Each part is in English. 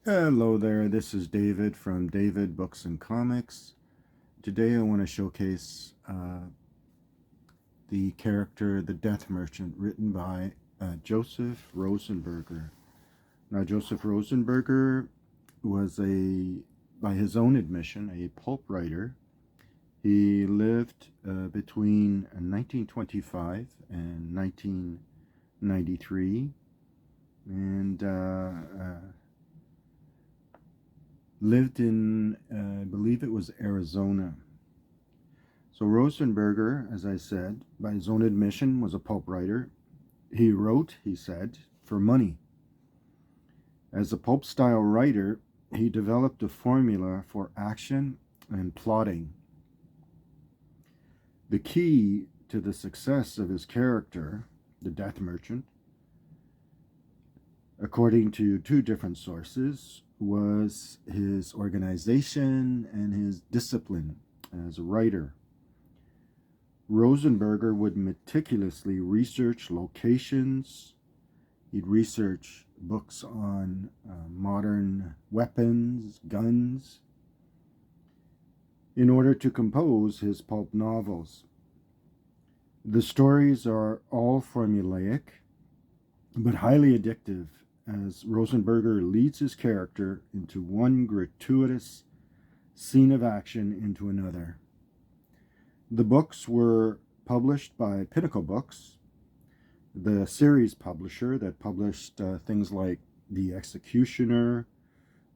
Hello there, this is David from David Books and Comics. Today I want to showcase the character The Death Merchant, written by Joseph Rosenberger. Now, Joseph Rosenberger was by his own admission, a pulp writer. He lived between 1925 and 1993, and lived in, I believe it was Arizona. So Rosenberger, as I said, by his own admission, was a pulp writer. He wrote, he said, for money. As a pulp-style writer, he developed a formula for action and plotting. The key to the success of his character, the Death Merchant, according to two different sources, was his organization and his discipline as a writer. Rosenberger would meticulously research locations. He'd research books on modern weapons, guns, in order to compose his pulp novels. The stories are all formulaic, but highly addictive, as Rosenberger leads his character into one gratuitous scene of action into another. The books were published by Pinnacle Books, the series publisher that published things like The Executioner,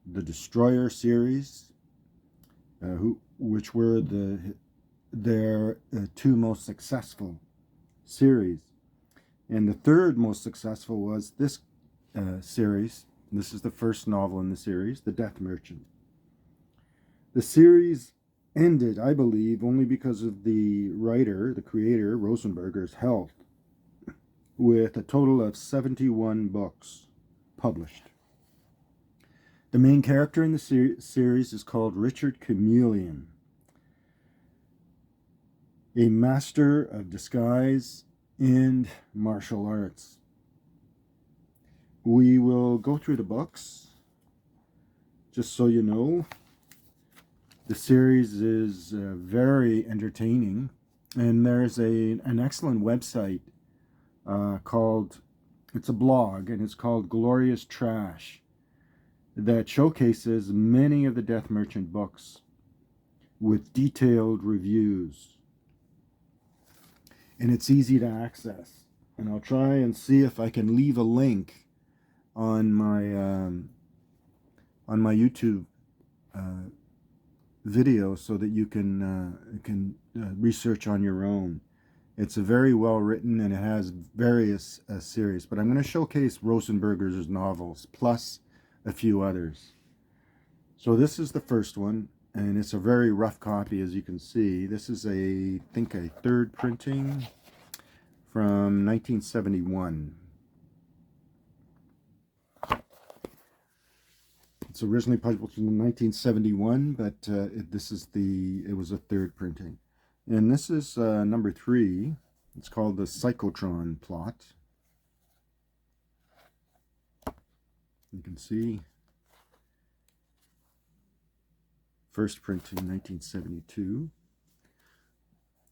the Destroyer series, which were their two most successful series. And the third most successful was this series. This is the first novel in the series, The Death Merchant. The series ended, I believe, only because of the writer, the creator, Rosenberger's health, with a total of 71 books published. The main character in the series is called Richard Chameleon, a master of disguise and martial arts. We will go through the books. Just so you know, the series is very entertaining, and there's an excellent website called, it's a blog, and it's called Glorious Trash, that showcases many of the Death Merchant books with detailed reviews. And it's easy to access. And I'll try and see if I can leave a link on my YouTube video so that you can research on your own. It's a very well written, and it has various series, but I'm going to showcase Rosenberger's novels plus a few others. So this is the first one, and it's a very rough copy, as you can see. This is I think a third printing from 1971. It's originally published in 1971, but it was a third printing. And this is number 3. It's called the Psychotron Plot. You can see first printing 1972.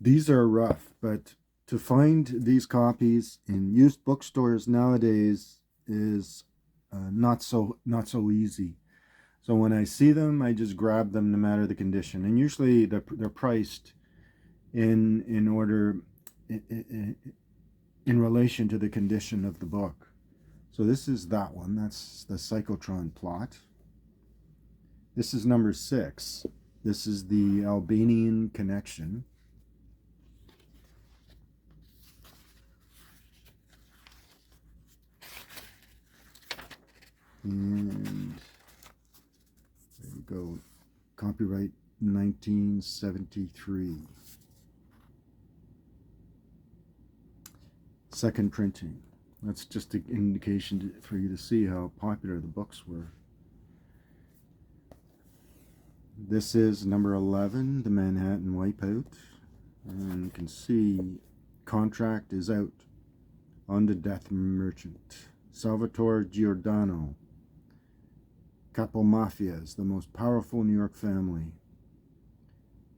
These are rough, but to find these copies in used bookstores nowadays is not so easy. So when I see them, I just grab them no matter the condition. And usually they're priced in order, in relation to the condition of the book. So this is that one. That's the Psychotron Plot. This is number 6. This is the Albanian Connection. And there you go. Copyright 1973. Second printing. That's just an indication for you to see how popular the books were. This is number 11, The Manhattan Wipeout. And you can see contract is out on The Death Merchant. Salvatore Giordano. Capo Mafia is the most powerful New York family.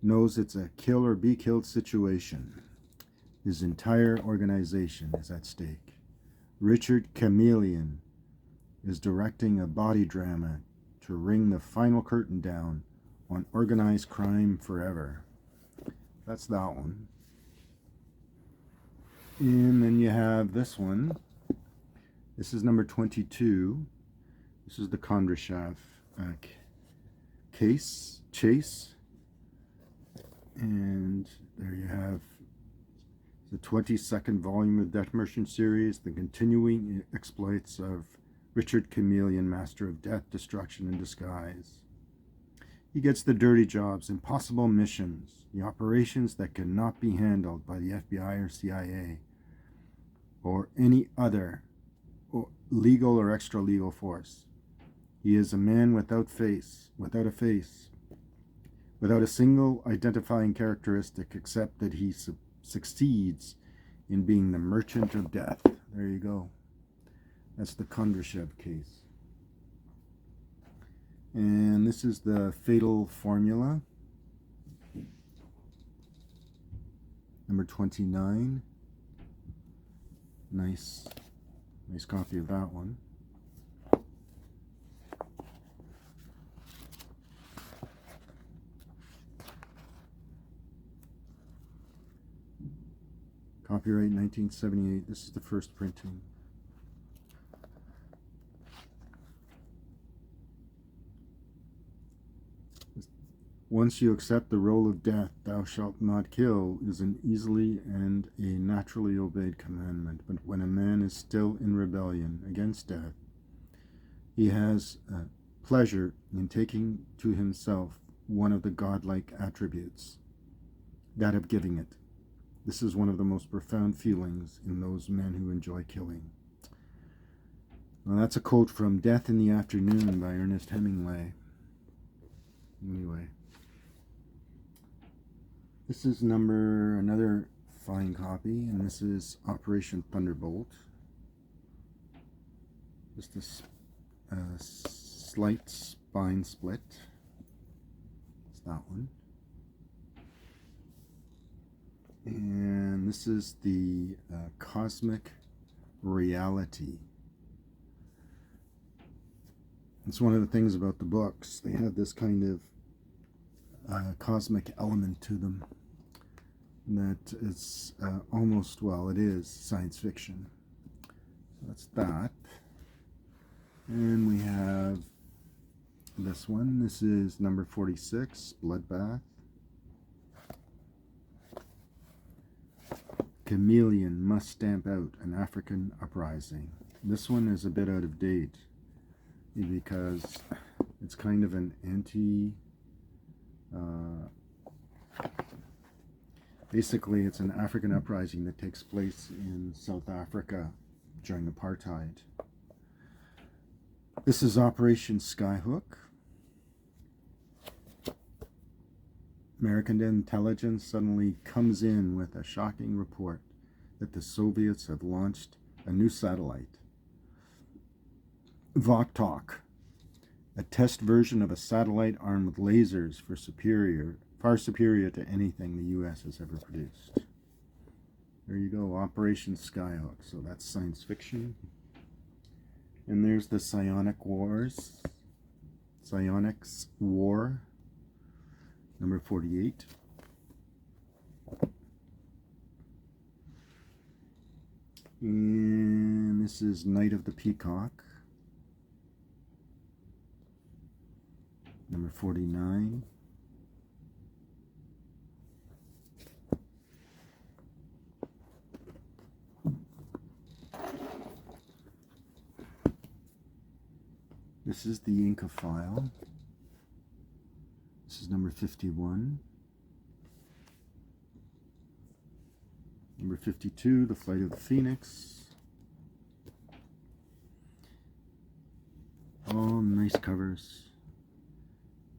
Knows it's a kill or be killed situation. His entire organization is at stake. Richard Chameleon is directing a body drama to ring the final curtain down on organized crime forever. That's that one. And then you have this one. This is number 22. This is the Kondrashov chase. And there you have the 22nd volume of the Death Merchant series, the continuing exploits of Richard Chameleon, master of death, destruction, and disguise. He gets the dirty jobs, impossible missions, the operations that cannot be handled by the FBI or CIA or any other legal or extra-legal force. He is a man without a face, without a single identifying characteristic except that he succeeds in being the merchant of death. There you go. That's the Kondrashov case. And this is the Fatal Formula, number 29. Nice copy of that one. Copyright 1978. This is the first printing. Once you accept the role of death, thou shalt not kill, is an easily and a naturally obeyed commandment. But when a man is still in rebellion against death, he has pleasure in taking to himself one of the godlike attributes, that of giving it. This is one of the most profound feelings in those men who enjoy killing. Well, that's a quote from Death in the Afternoon by Ernest Hemingway. Anyway. This is another fine copy, and this is Operation Thunderbolt. Just a slight spine split. It's that one. And this is the Cosmic Reality. It's one of the things about the books. They have this kind of cosmic element to them that is almost, well, it is science fiction. So that's that. And we have this one. This is number 46, Bloodbath. Chameleon must stamp out an African uprising. This one is a bit out of date because it's kind of an basically it's an African uprising that takes place in South Africa during apartheid. This is Operation Skyhook. American intelligence suddenly comes in with a shocking report that the Soviets have launched a new satellite, Voktok, a test version of a satellite armed with lasers far superior to anything the U.S. has ever produced. There you go, Operation Skyhook. So that's science fiction. And there's the Psionics War, number 48. And this is Night of the Peacock, number 49. This is the Inca File. This is number 51. Number 52, The Flight of the Phoenix. Oh, nice covers.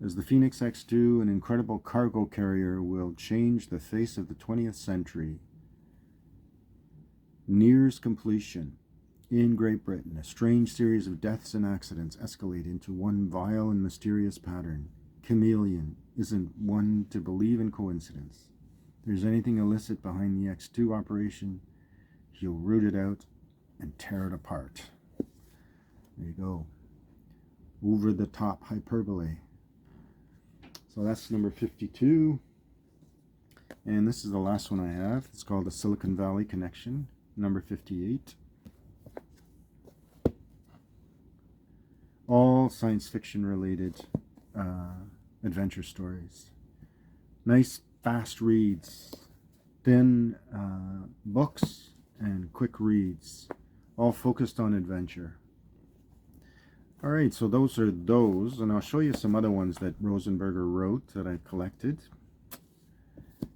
As the Phoenix X2, an incredible cargo carrier, will change the face of the 20th century, nears completion. In Great Britain, a strange series of deaths and accidents escalate into one vile and mysterious pattern. Chameleon isn't one to believe in coincidence. If there's anything illicit behind the X2 operation, he'll root it out and tear it apart. There you go. Over the top hyperbole. So that's number 52. And this is the last one I have. It's called The Silicon Valley Connection, number 58. All science fiction related adventure stories. Nice fast reads, thin books and quick reads, all focused on adventure. Alright, so those are those, and I'll show you some other ones that Rosenberger wrote that I collected.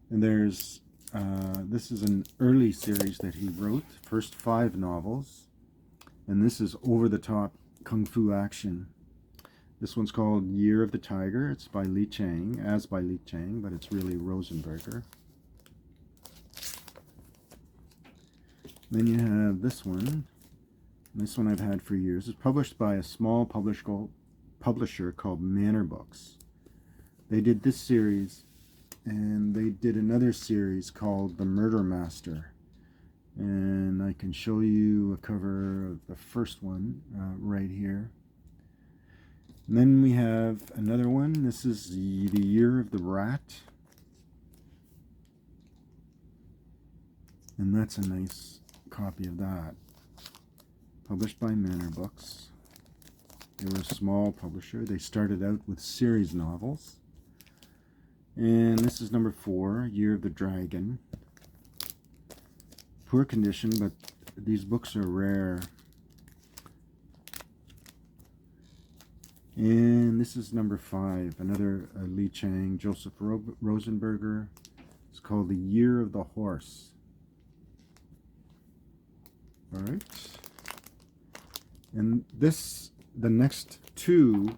And there's this is an early series that he wrote, first 5 novels, and this is over the top Kung Fu action. This one's called Year of the Tiger. It's by Li Chang, but it's really Rosenberger. Then you have this one. This one I've had for years. It's published by a small publisher called Manor Books. They did this series, and they did another series called The Murder Master. And I can show you a cover of the first one right here. And then we have another one. This is the Year of the Rat. And that's a nice copy of that. Published by Manor Books. They were a small publisher. They started out with series novels. And this is number 4, Year of the Dragon. Poor condition, but these books are rare. And this is number 5, another Li Chang, Joseph Rosenberger. It's called The Year of the Horse. Alright. And the next 2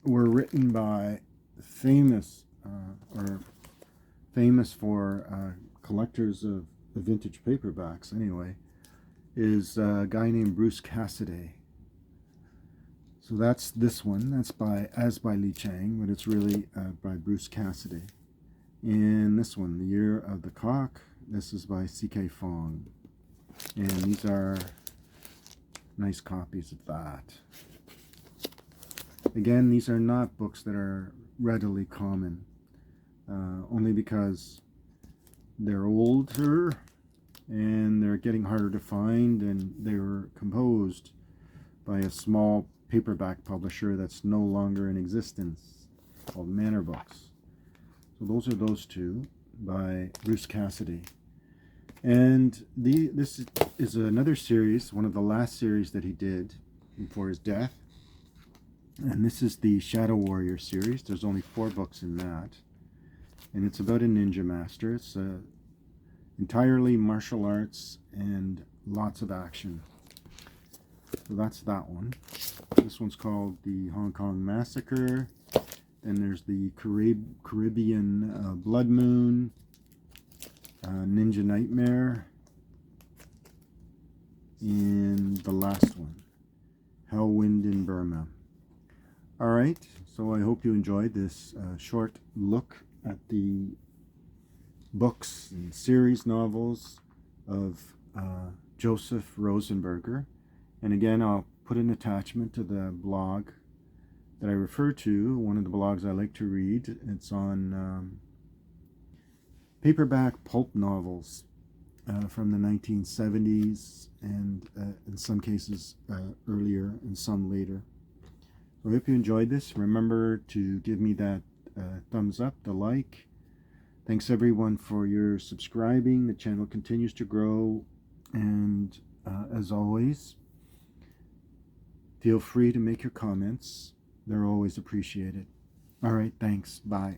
were written by famous for collectors of the vintage paperbacks anyway, is a guy named Bruce Cassidy. So that's this one. That's by Li Chang, but it's really by Bruce Cassidy. And this one, The Year of the Cock, this is by C.K. Fong. And these are nice copies of that. Again, these are not books that are readily common, only because they're older and they're getting harder to find, and they were composed by a small paperback publisher that's no longer in existence, called Manor Books. So those are those 2 by Bruce Cassidy. And this is another series, one of the last series that he did before his death. And this is the Shadow Warrior series. There's only 4 books in that. And it's about a ninja master. It's entirely martial arts and lots of action. So that's that one. This one's called The Hong Kong Massacre. Then there's the Caribbean Blood Moon, Ninja Nightmare, and the last one, Hellwind in Burma. Alright, so I hope you enjoyed this short look at the books and series novels of Joseph Rosenberger. And again, I'll put an attachment to the blog that I refer to, one of the blogs I like to read. It's on paperback pulp novels from the 1970s, and in some cases earlier and some later. So I hope you enjoyed this. Remember to give me that thumbs up, the like. Thanks everyone for your subscribing. The channel continues to grow, and as always, feel free to make your comments. They're always appreciated. All right, thanks. Bye.